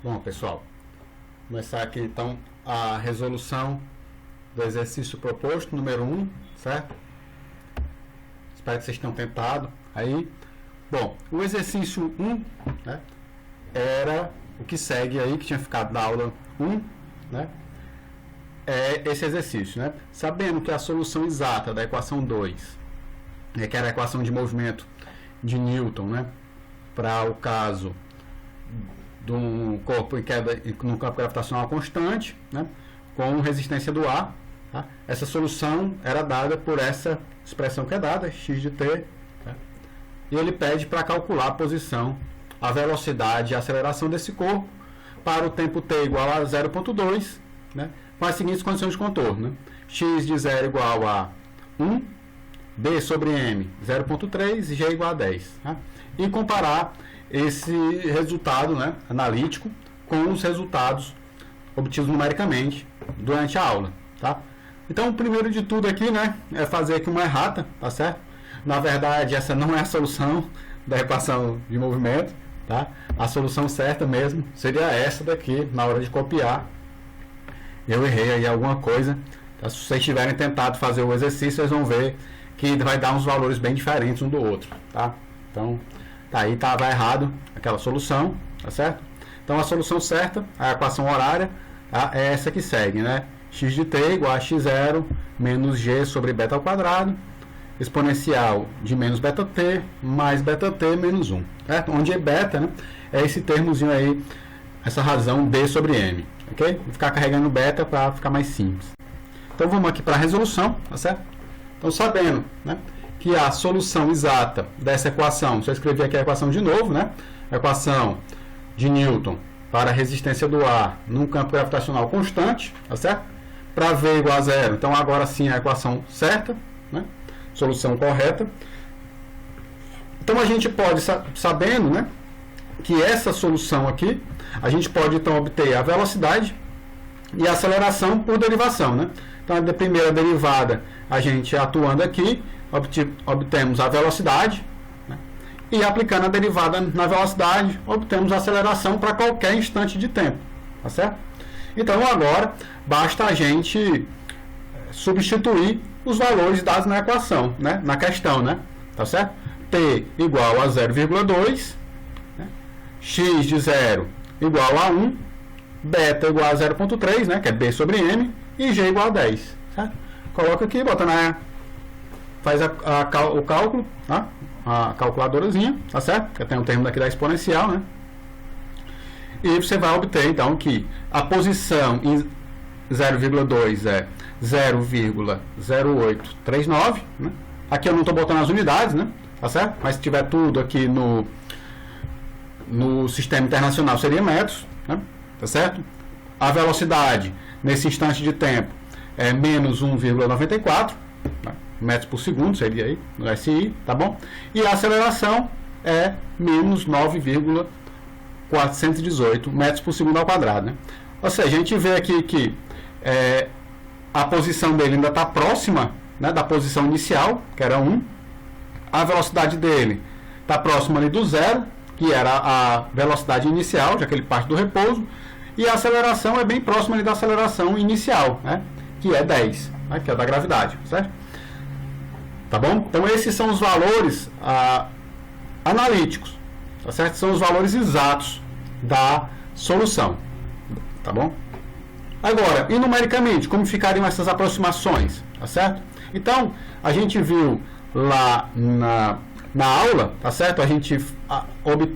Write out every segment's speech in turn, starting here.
Bom, pessoal, começar aqui então a resolução do exercício proposto, número 1, certo? Espero que vocês tenham tentado aí. Bom, o exercício 1, né, era o que segue aí, que tinha ficado da aula 1, né? É esse exercício, né? Sabendo que a solução exata da equação 2, que era a equação de movimento de Newton, né, para o caso de um corpo em queda num campo gravitacional constante, né, com resistência do ar, tá? Essa solução era dada por essa expressão que é dada, x de t, tá? E ele pede para calcular a posição, a velocidade e a aceleração desse corpo para o tempo t igual a 0,2, né, com as seguintes condições de contorno, né? X de 0 igual a 1, b sobre m 0,3 e g igual a 10. Tá? E comparar esse resultado, né, analítico com os resultados obtidos numericamente durante a aula. Tá? Então, o primeiro de tudo aqui, né, é fazer aqui uma errata, tá certo? Na verdade, essa não é a solução da equação de movimento. Tá? A solução certa mesmo seria essa daqui, na hora de copiar. Eu errei aí alguma coisa. Tá? Se vocês tiverem tentado fazer o exercício, vocês vão ver que vai dar uns valores bem diferentes um do outro. Tá? Então, tá aí, estava errado aquela solução, tá certo? Então, a solução certa, a equação horária, tá, é essa que segue, né? X de t igual a x0 menos g sobre beta ao quadrado, exponencial de menos beta t mais beta t menos 1. Certo? Onde é beta, né, é esse termozinho aí, essa razão d sobre m. Ok? Vou ficar carregando beta para ficar mais simples. Então, vamos aqui para a resolução, tá certo? Então, sabendo, né, que a solução exata dessa equação, se eu escrever aqui a equação de novo, né, a equação de Newton para a resistência do ar num campo gravitacional constante, tá certo? Para V igual a 0, então agora sim a equação certa, né, solução correta. Então a gente pode, sabendo, né, que essa solução aqui, a gente pode então obter a velocidade e a aceleração por derivação, né? Então a primeira derivada, a gente atuando aqui, obtemos a velocidade, né? E aplicando a derivada na velocidade, obtemos a aceleração para qualquer instante de tempo, tá certo? Então agora basta a gente substituir os valores dados na equação, né? Na questão, né? Tá certo? T igual a 0,2, né? X de 0 igual a 1, beta igual a 0,3, né? Que é b sobre m, e g igual a 10, certo? Coloca aqui, bota na... faz o cálculo, tá? A calculadorazinha, tá certo? Que tem um termo daqui da exponencial, né? E você vai obter, então, que a posição em 0,2 é 0,0839, né? Aqui eu não estou botando as unidades, né? Tá certo? Mas se tiver tudo aqui no sistema internacional seria metros, né? Tá certo? A velocidade nesse instante de tempo é menos 1,94, né, metros por segundo, seria aí no SI, tá bom? E a aceleração é menos 9,418 metros por segundo ao quadrado, né? Ou seja, a gente vê aqui que a posição dele ainda está próxima, né, da posição inicial, que era 1. A velocidade dele está próxima ali do zero, que era a velocidade inicial, já que ele parte do repouso. E a aceleração é bem próxima ali da aceleração inicial, né, que é 10, né, que é da gravidade, certo? Tá bom? Então, esses são os valores analíticos, tá certo? São os valores exatos da solução, tá bom? Agora, e numericamente, como ficariam essas aproximações, tá certo? Então, a gente viu lá na aula, tá certo? A gente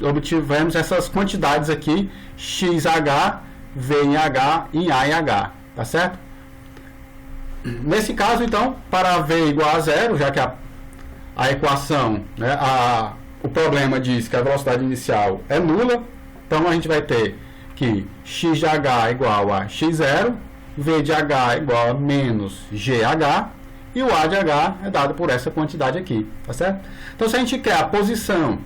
obtivemos essas quantidades aqui, XH, V em H e A em H, tá certo? Nesse caso, então, para V igual a 0, já que a equação, né, o problema diz que a velocidade inicial é nula, então a gente vai ter que x de h igual a x0, v de h igual a menos gh, e o a de h é dado por essa quantidade aqui, tá certo? Então, se a gente quer a posição,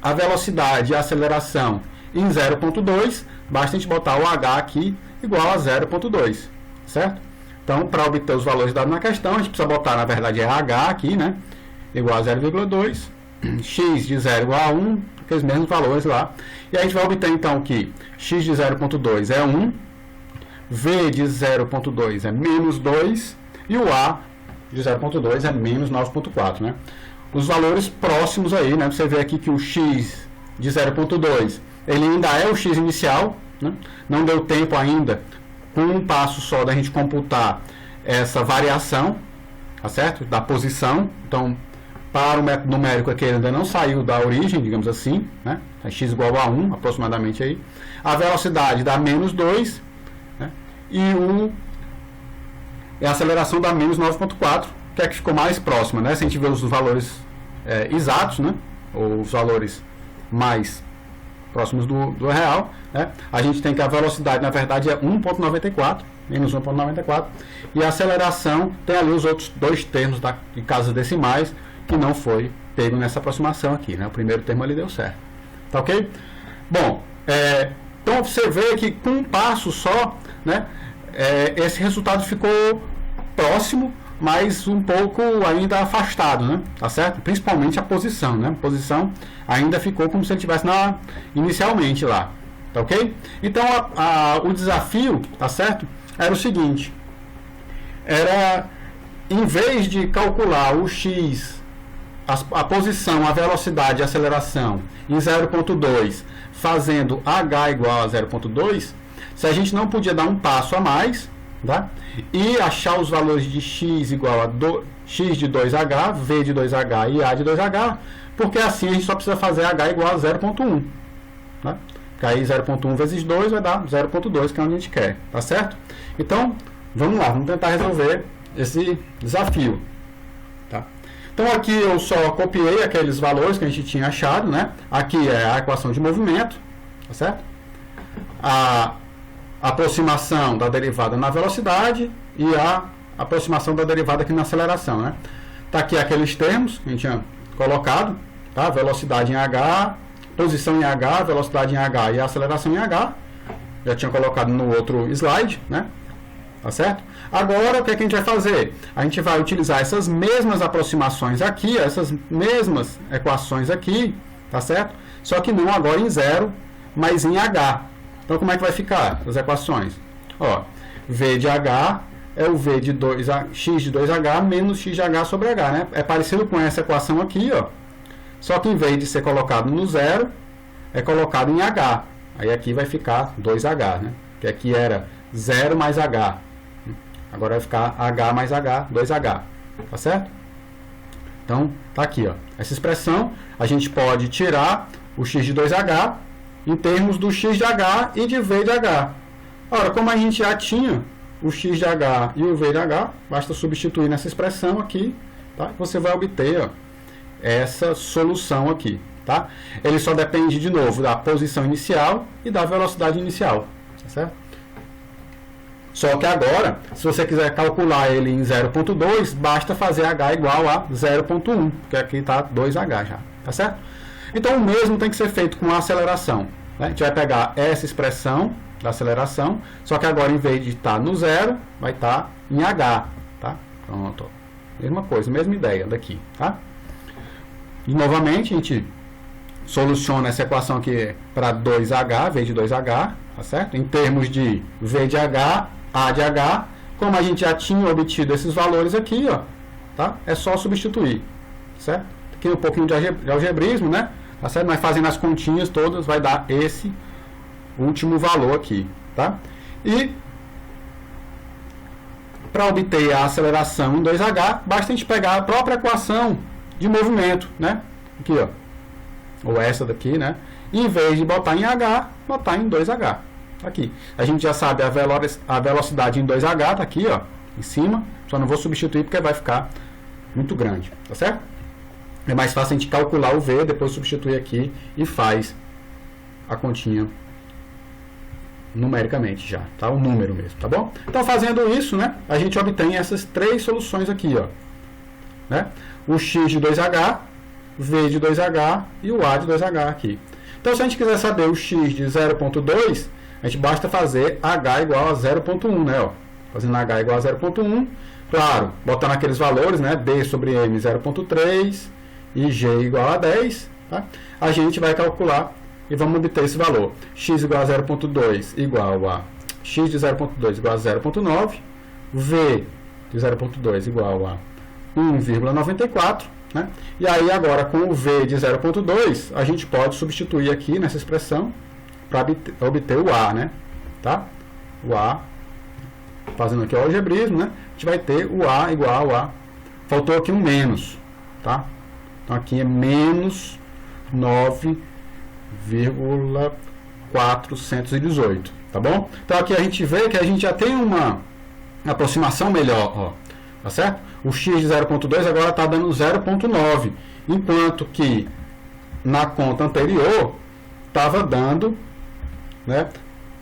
a velocidade e a aceleração em 0,2, basta a gente botar o h aqui igual a 0,2, certo? Então, para obter os valores dados na questão, a gente precisa botar, na verdade, h aqui, né? Igual a 0,2, x de 0 igual a 1, aqueles mesmos valores lá. E a gente vai obter então que x de 0,2 é 1, v de 0,2 é menos 2 e o a de 0,2 é menos 9,4, né? Os valores próximos aí, né? Você vê aqui que o x de 0,2 ele ainda é o x inicial, né? Não deu tempo ainda, com um passo só, da gente computar essa variação, tá certo? Da posição. Então, para o método numérico aqui, ele ainda não saiu da origem, digamos assim, né? É x igual a 1, aproximadamente aí. A velocidade dá menos 2, né? E a aceleração dá menos 9,4, que é que ficou mais próxima, né? Se a gente vê os valores exatos, né? Ou os valores mais próximos do real, né? A gente tem que a velocidade, na verdade, é 1,94, menos 1,94, e a aceleração tem ali os outros dois termos de casas decimais, que não foi pego nessa aproximação aqui, né? O primeiro termo ali deu certo. Tá ok? Bom, então você vê que com um passo só, né? Esse resultado ficou próximo, mas um pouco ainda afastado, né? Tá certo? Principalmente a posição, né? A posição ainda ficou como se ele estivesse inicialmente lá, tá ok? Então o desafio, tá certo? Era o seguinte: era, em vez de calcular o x, a posição, a velocidade e a aceleração em 0,2, fazendo h igual a 0,2, se a gente não podia dar um passo a mais, tá? E achar os valores de x igual a x de 2h, v de 2h e a de 2h, porque assim a gente só precisa fazer h igual a 0,1, tá? Porque aí 0,1 vezes 2 vai dar 0,2, que é onde a gente quer, tá certo? Então, vamos lá, vamos tentar resolver esse desafio, tá? Então aqui eu só copiei aqueles valores que a gente tinha achado, né? Aqui é a equação de movimento, tá certo? A aproximação da derivada na velocidade e a aproximação da derivada aqui na aceleração, né? Tá aqui aqueles termos que a gente tinha colocado, tá? Velocidade em h, posição em h, velocidade em h e aceleração em h. Já tinha colocado no outro slide, né? Tá certo? Agora, o que é que a gente vai fazer? A gente vai utilizar essas mesmas aproximações aqui, essas mesmas equações aqui, tá certo? Só que não agora em 0, mas em h. Então, como é que vai ficar as equações? Ó, v de h é o v de x de 2h menos x de h sobre h, né? É parecido com essa equação aqui, ó. Só que em vez de ser colocado no 0, é colocado em h. Aí aqui vai ficar 2h, né? Que aqui era 0 mais h. Agora vai ficar h mais h, 2h. Tá certo? Então, tá aqui, ó. Essa expressão, a gente pode tirar o x de 2h em termos do x de h e de v de h. Ora, como a gente já tinha o x de h e o v de h, basta substituir nessa expressão aqui, tá? Você vai obter, ó, essa solução aqui, tá? Ele só depende, de novo, da posição inicial e da velocidade inicial, tá certo? Só que agora, se você quiser calcular ele em 0,2, basta fazer h igual a 0,1, porque aqui está 2h já, tá certo? Então, o mesmo tem que ser feito com a aceleração, né? A gente vai pegar essa expressão da aceleração, só que agora, em vez de estar no 0, vai estar em h, tá? Pronto. Mesma coisa, mesma ideia daqui, tá? E, novamente, a gente soluciona essa equação aqui para 2h, v de 2h, tá certo? Em termos de v de h, a de h, como a gente já tinha obtido esses valores aqui, ó, tá? É só substituir, certo? Aqui um pouquinho de algebrismo, né? Tá certo? Mas fazendo as continhas todas, vai dar esse último valor aqui, tá? E para obter a aceleração em 2h, basta a gente pegar a própria equação de movimento, né? Aqui, ó. Ou essa daqui, né? E, em vez de botar em h, botar em 2h. Aqui. A gente já sabe a velocidade em 2h, tá aqui, ó, em cima. Só não vou substituir porque vai ficar muito grande, tá certo? É mais fácil a gente calcular o v, depois substituir aqui e faz a continha numericamente já, tá? O número mesmo, tá bom? Então, fazendo isso, né, a gente obtém essas três soluções aqui, ó, né? O x de 2h, v de 2h e o a de 2h aqui. Então, se a gente quiser saber o x de 0,2, a gente basta fazer h igual a 0,1, né? Ó. Fazendo h igual a 0,1, claro, botando aqueles valores, né? D sobre m 0,3 e g igual a 10, tá? A gente vai calcular e vamos obter esse valor. X igual a 0,2 igual a x de 0,2 igual a 0,9, v de 0,2 igual a 1,94, né? E aí agora com o v de 0,2 a gente pode substituir aqui nessa expressão para obter o a, né? Tá? O a, fazendo aqui o algebrismo, né? A gente vai ter o a igual a, faltou aqui um menos, tá? Então aqui é menos 9,418, tá bom? Então aqui a gente vê que a gente já tem uma aproximação melhor, ó, tá certo? O x de 0,2 agora está dando 0,9, enquanto que na conta anterior estava dando, né?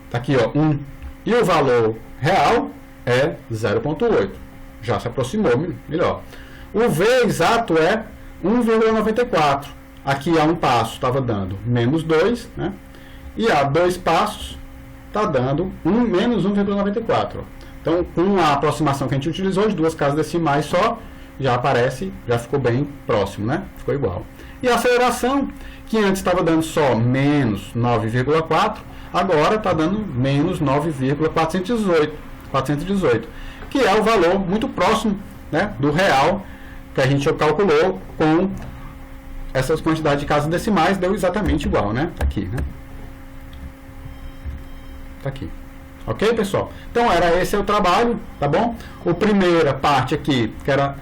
Tá aqui, ó, 1. E o valor real é 0,8. Já se aproximou melhor. O v exato é 1,94. Aqui a um passo estava dando menos 2, né? E a 2 passos está dando menos 1,94. Então, com a aproximação que a gente utilizou, de duas casas decimais só, já aparece, já ficou bem próximo, né? Ficou igual. E a aceleração, que antes estava dando só menos 9,4, agora está dando menos 9,418, que é o valor muito próximo, né, do real que a gente calculou com essas quantidades de casas decimais, deu exatamente igual, né? Tá aqui, né? Tá aqui. Ok, pessoal? Então, esse é o trabalho, tá bom? A primeira parte aqui, que era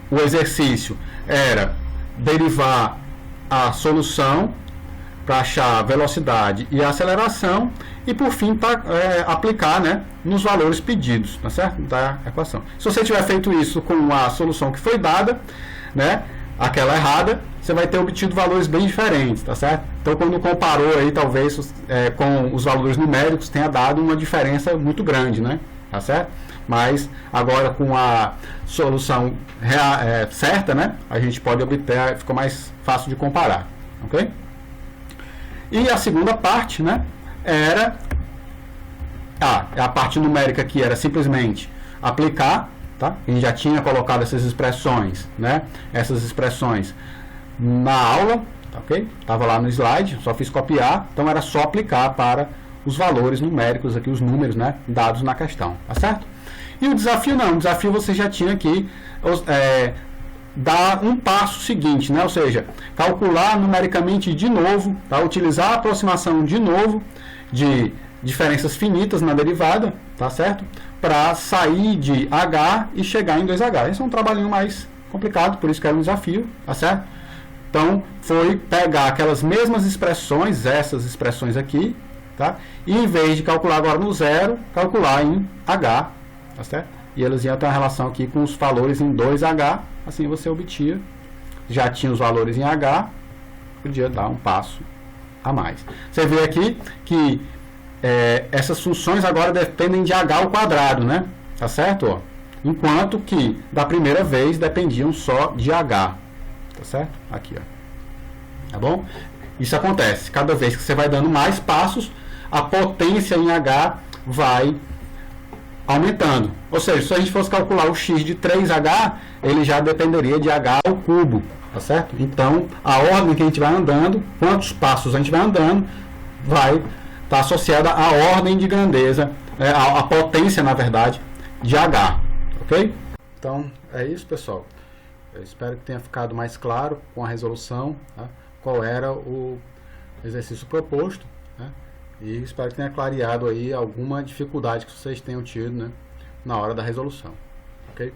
o exercício, era derivar a solução para achar a velocidade e a aceleração e, por fim, aplicar, né, nos valores pedidos, tá certo? Da equação. Se você tiver feito isso com a solução que foi dada, né, aquela errada, você vai ter obtido valores bem diferentes, tá certo? Então, quando comparou aí, talvez, com os valores numéricos, tenha dado uma diferença muito grande, né? Tá certo? Mas, agora, com a solução certa, né? A gente pode obter, ficou mais fácil de comparar, ok? E a segunda parte, né? Era a parte numérica que era simplesmente aplicar, tá? A gente já tinha colocado essas expressões, né? Essas expressões na aula, tá, ok? Estava lá no slide, só fiz copiar, então era só aplicar para os valores numéricos aqui, os números, né, dados na questão, tá certo? E o desafio não, o desafio você já tinha que dar um passo seguinte, né? Ou seja, calcular numericamente de novo, tá? Utilizar a aproximação de novo de diferenças finitas na derivada, tá certo? Para sair de H e chegar em 2H. Esse é um trabalhinho mais complicado, por isso que era um desafio, tá certo? Então, foi pegar aquelas mesmas expressões, essas expressões aqui, tá? E em vez de calcular agora no zero, calcular em H, tá certo? E elas iam ter uma relação aqui com os valores em 2H, assim você obtinha, já tinha os valores em H, podia dar um passo a mais. Você vê aqui que essas funções agora dependem de H ao quadrado, né? Tá certo? Ó. Enquanto que, da primeira vez, dependiam só de H. Tá certo? Aqui, ó. Tá bom? Isso acontece. Cada vez que você vai dando mais passos, a potência em H vai aumentando. Ou seja, se a gente fosse calcular o x de 3H, ele já dependeria de H ao cubo. Tá certo? Então, a ordem que a gente vai andando, quantos passos a gente vai andando, vai estar associada à ordem de grandeza, à potência, na verdade, de H. Ok? Então, é isso, pessoal. Eu espero que tenha ficado mais claro com a resolução, tá? Qual era o exercício proposto, né? E espero que tenha clareado aí alguma dificuldade que vocês tenham tido, né, na hora da resolução. Ok?